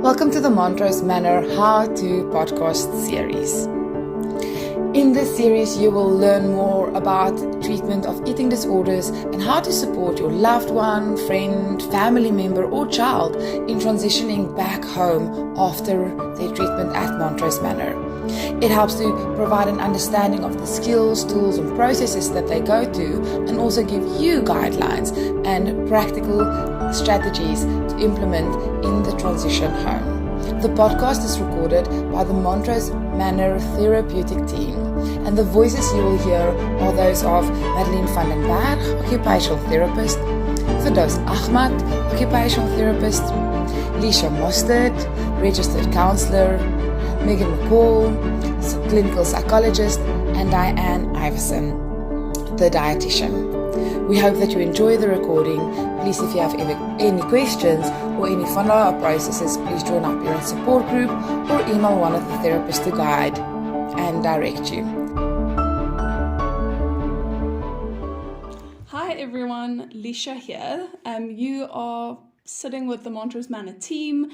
Welcome to the Montrose Manor How To podcast series. In this series, you will learn more about treatment of eating disorders and how to support your loved one, friend, family member, or child in transitioning back home after their treatment at Montrose Manor. It helps to provide an understanding of the skills, tools, and processes that they go to, and also give you guidelines and practical strategies to implement in the transition home. The podcast is recorded by the Montrose Manor therapeutic team, and the voices you will hear are those of Madeleine van den Berg, occupational therapist, Firdaus Ahmad, occupational therapist, Lisha Mostert, registered counsellor, Megan McCall, clinical psychologist, and Diane Iverson, the dietitian. We hope that you enjoy the recording. Please, if you have any questions or any follow-up processes, please join our parent support group or email one of the therapists to guide and direct you. Hi everyone, Lisha here. You are sitting with the Montrose Manor team.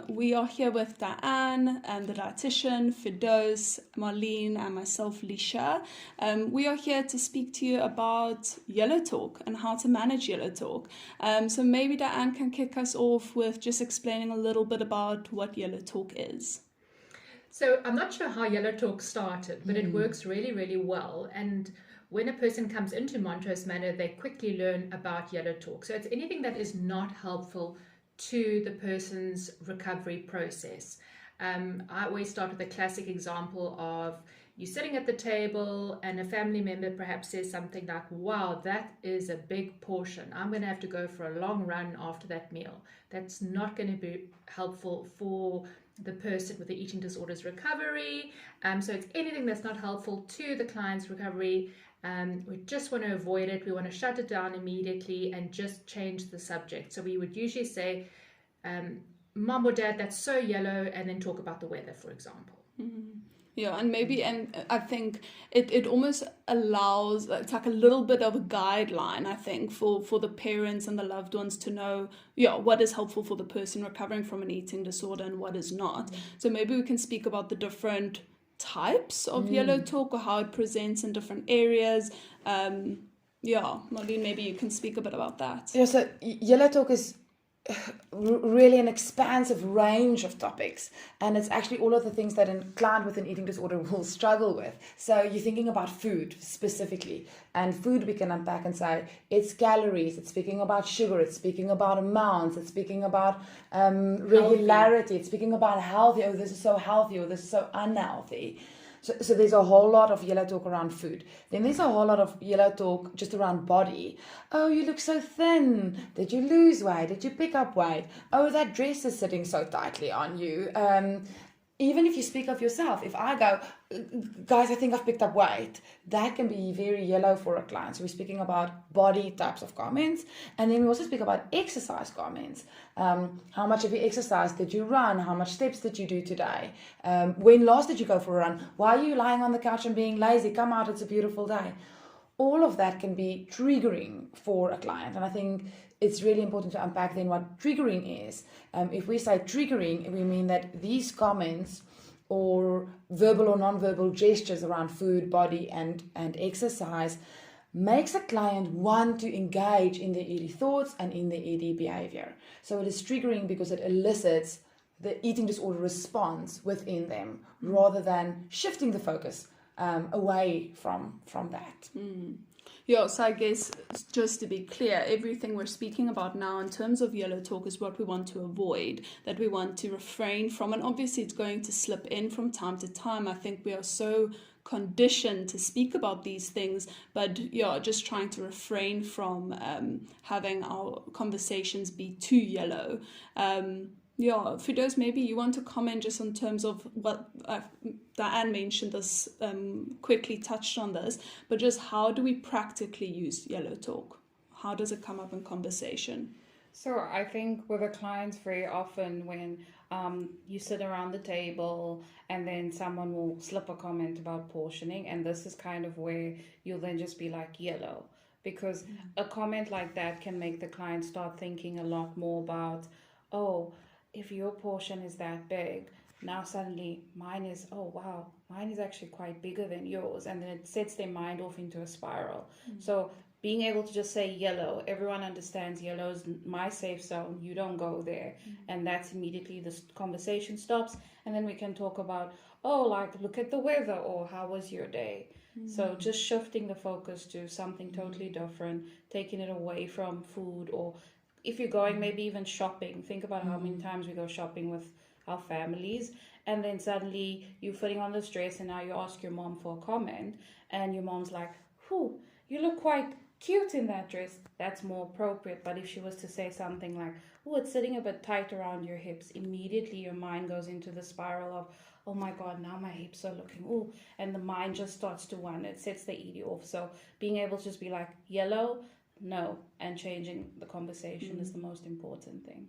We are here with Diane, the dietitian, Firdaus, Marlene, and myself, Lisha. We are here to speak to you about yellow talk and how to manage yellow talk. So maybe Diane can kick us off with just explaining a little bit about what yellow talk is. So I'm not sure how yellow talk started, but it works really, really well. And when a person comes into Montrose Manor, they quickly learn about yellow talk. So it's anything that is not helpful to the person's recovery process. I always start with a classic example of you sitting at the table and a family member perhaps says something like, wow, that is a big portion. I'm going to have to go for a long run after that meal. That's not going to be helpful for the person with the eating disorders recovery. So it's anything that's not helpful to the client's recovery. We just want to avoid it. We want to shut it down immediately and just change the subject. So we would usually say, Mom or Dad, that's so yellow, and then talk about the weather, for example. Mm-hmm. Yeah, and I think it almost allows, it's like a little bit of a guideline, I think, for the parents and the loved ones to know, what is helpful for the person recovering from an eating disorder and what is not. Mm-hmm. So maybe we can speak about the different types of yellow talk or how it presents in different areas. Marlene, maybe you can speak a bit about that. Yeah, so yellow talk is really an expansive range of topics, and it's actually all of the things that a client with an eating disorder will struggle with. So you're thinking about food specifically, and food we can unpack and say it's calories, it's speaking about sugar, it's speaking about amounts, it's speaking about regularity, it's speaking about healthy, oh this is so healthy or this is so unhealthy. So there's a whole lot of yellow talk around food. Then there's a whole lot of yellow talk just around body. Oh, you look so thin. Did you lose weight? Did you pick up weight? Oh, that dress is sitting so tightly on you. Even if you speak of yourself, if I go, guys, I think I've picked up weight, that can be very yellow for a client. So we're speaking about body types of comments. And then we also speak about exercise comments. How much have you exercised? Did you run? How much steps did you do today? When last did you go for a run? Why are you lying on the couch and being lazy? Come out, it's a beautiful day. All of that can be triggering for a client. And I think it's really important to unpack then what triggering is. If we say triggering, we mean that these comments or verbal or non-verbal gestures around food, body, and exercise makes a client want to engage in their ED thoughts and in their ED behavior. So it is triggering because it elicits the eating disorder response within them rather than shifting the focus away from that. Yeah, so I guess just to be clear, everything we're speaking about now in terms of yellow talk is what we want to avoid, that we want to refrain from. And obviously it's going to slip in from time to time. I think we are so conditioned to speak about these things, but just trying to refrain from having our conversations be too yellow. Firdaus, maybe you want to comment just in terms of what Diane mentioned this, quickly touched on this, but just how do we practically use yellow talk? How does it come up in conversation? So I think with the clients very often when you sit around the table and then someone will slip a comment about portioning, and this is kind of where you'll then just be like yellow, because a comment like that can make the client start thinking a lot more about, if your portion is that big, now suddenly mine is, oh wow, mine is actually quite bigger than yours. And then it sets their mind off into a spiral. So being able to just say yellow, everyone understands yellow is my safe zone, you don't go there. And that's immediately the conversation stops. And then we can talk about, oh, like, look at the weather, or how was your day? So just shifting the focus to something totally different, taking it away from food, or if you're going maybe even shopping, think about how many times we go shopping with our families, and then suddenly you're putting on this dress, and now you ask your mom for a comment, and your mom's like, whew, you look quite cute in that dress. That's more appropriate. But if she was to say something like, oh, it's sitting a bit tight around your hips, immediately your mind goes into the spiral of, oh my God, now my hips are looking, oh, and the mind just starts to wander. It sets the ED off. So being able to just be like, yellow, no, and changing the conversation is the most important thing.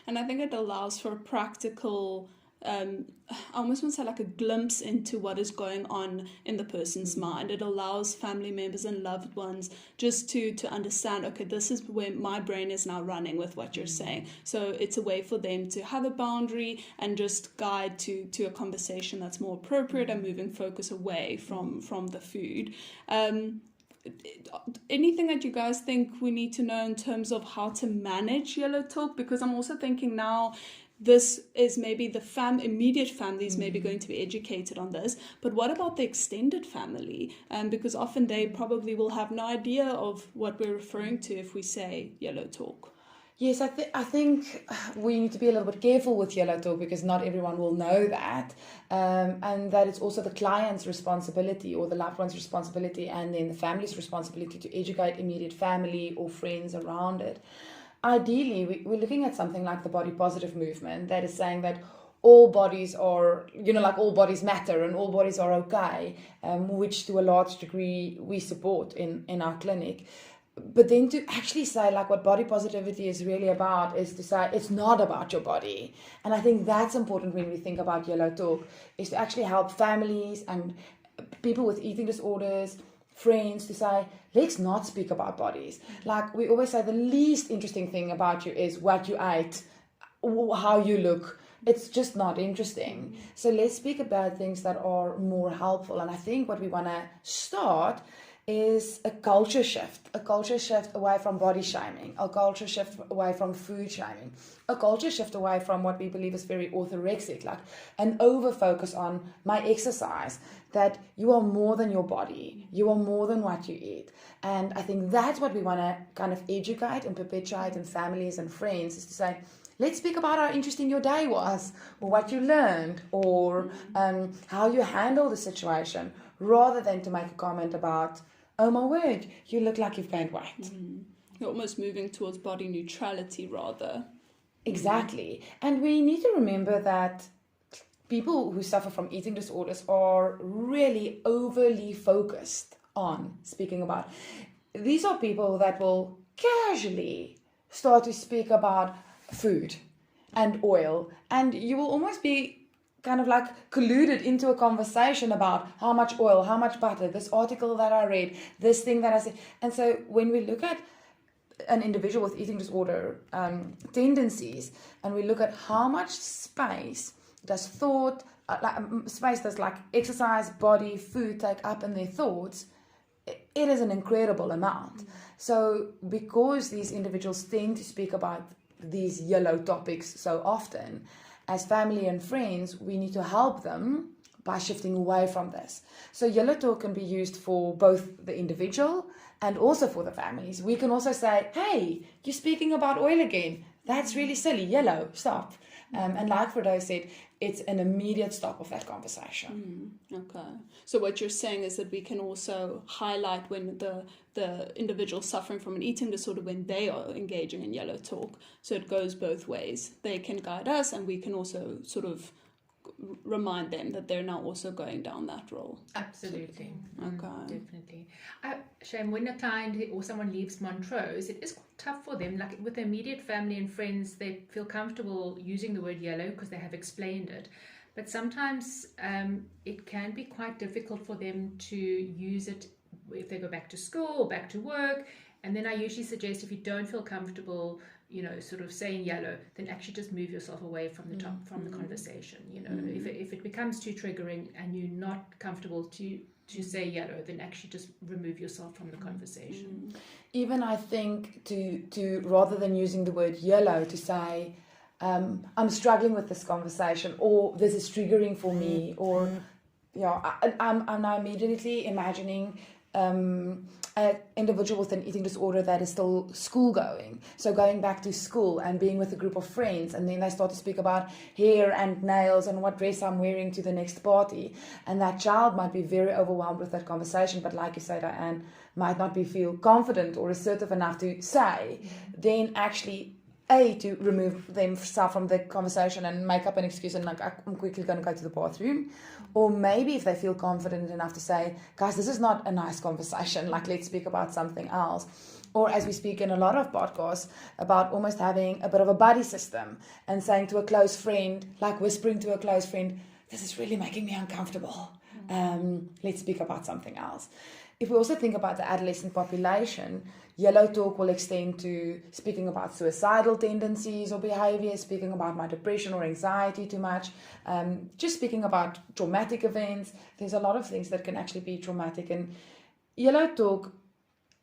And I think it allows for a practical, I almost want to say like a glimpse into what is going on in the person's mind. It allows family members and loved ones just to understand, okay, this is where my brain is now running with what you're saying. So it's a way for them to have a boundary and just guide to a conversation that's more appropriate and moving focus away from the food. Anything that you guys think we need to know in terms of how to manage yellow talk? Because I'm also thinking now, this is maybe the immediate families maybe going to be educated on this, but what about the extended family? Because often they probably will have no idea of what we're referring to if we say yellow talk. Yes, I think we need to be a little bit careful with yellow talk, because not everyone will know that, and that it's also the client's responsibility or the loved one's responsibility, and then the family's responsibility to educate immediate family or friends around it. Ideally, we're looking at something like the body positive movement that is saying that all bodies are, like all bodies matter and all bodies are okay, which to a large degree we support in our clinic. But then to actually say, like, what body positivity is really about is to say it's not about your body. And I think that's important when we think about yellow talk, is to actually help families and people with eating disorders, friends, to say, let's not speak about bodies. Like we always say, the least interesting thing about you is what you ate, how you look. It's just not interesting. So let's speak about things that are more helpful. And I think what we want to start is a culture shift away from body shaming, a culture shift away from food shaming, a culture shift away from what we believe is very orthorexic, like an over focus on my exercise, that you are more than your body, you are more than what you eat. And I think that's what we want to kind of educate and perpetuate in families and friends, is to say, let's speak about how interesting your day was, or what you learned, or how you handled the situation, rather than to make a comment about, oh my word, you look like you've gained weight. You're almost moving towards body neutrality rather. Exactly. And we need to remember that people who suffer from eating disorders are really overly focused on speaking about. These are people that will casually start to speak about food and oil, and you will almost be kind of like colluded into a conversation about how much oil, how much butter, this article that I read, this thing that I said. And so when we look at an individual with eating disorder tendencies, and we look at how much space does thought, space does like exercise, body, food take up in their thoughts, it is an incredible amount. So because these individuals tend to speak about these yellow topics so often, as family and friends, we need to help them by shifting away from this. So yellow talk can be used for both the individual and also for the families. We can also say, hey, you're speaking about oil again. That's really silly. Yellow, stop. And like Fredo said, it's an immediate stop of that conversation. Okay. So what you're saying is that we can also highlight when the individual suffering from an eating disorder, when they are engaging in yellow talk. So it goes both ways. They can guide us, and we can also sort of remind them that they're now also going down that role. Absolutely. Okay. Definitely. Shame, when a client or someone leaves Montrose, it is quite tough for them. Like with their immediate family and friends, they feel comfortable using the word yellow because they have explained it. But sometimes it can be quite difficult for them to use it if they go back to school or back to work, And then I usually suggest, if you don't feel comfortable, sort of saying yellow, then actually just move yourself away from the conversation. If it becomes too triggering and you're not comfortable to say yellow, then actually just remove yourself from the conversation. Even I think to rather than using the word yellow, to say, I'm struggling with this conversation, or this is triggering for me, or I'm now immediately imagining an individual with an eating disorder that is still school going, so going back to school and being with a group of friends, and then they start to speak about hair and nails and what dress I'm wearing to the next party, and that child might be very overwhelmed with that conversation, but like you say, Diane, might not feel confident or assertive enough to say, then actually to remove themselves from the conversation and make up an excuse and like, I'm quickly going to go to the bathroom. Or maybe if they feel confident enough to say, guys, this is not a nice conversation, like let's speak about something else. Or as we speak in a lot of podcasts about almost having a bit of a buddy system and saying to a close friend, like whispering to a close friend, this is really making me uncomfortable. Let's speak about something else. If we also think about the adolescent population, yellow talk will extend to speaking about suicidal tendencies or behaviors, speaking about my depression or anxiety too much, just speaking about traumatic events. There's a lot of things that can actually be traumatic, and yellow talk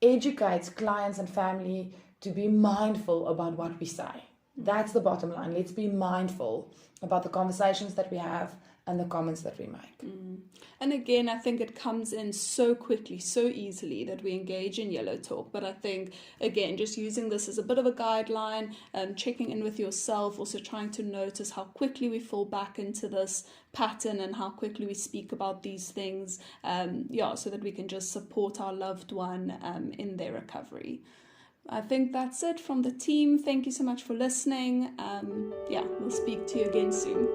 educates clients and family to be mindful about what we say. That's the bottom line. Let's be mindful about the conversations that we have and the comments that we make. And again, I think it comes in so quickly, so easily that we engage in yellow talk. But I think, again, just using this as a bit of a guideline, checking in with yourself, also trying to notice how quickly we fall back into this pattern and how quickly we speak about these things, so that we can just support our loved one in their recovery. I think that's it from the team. Thank you so much for listening. We'll speak to you again soon.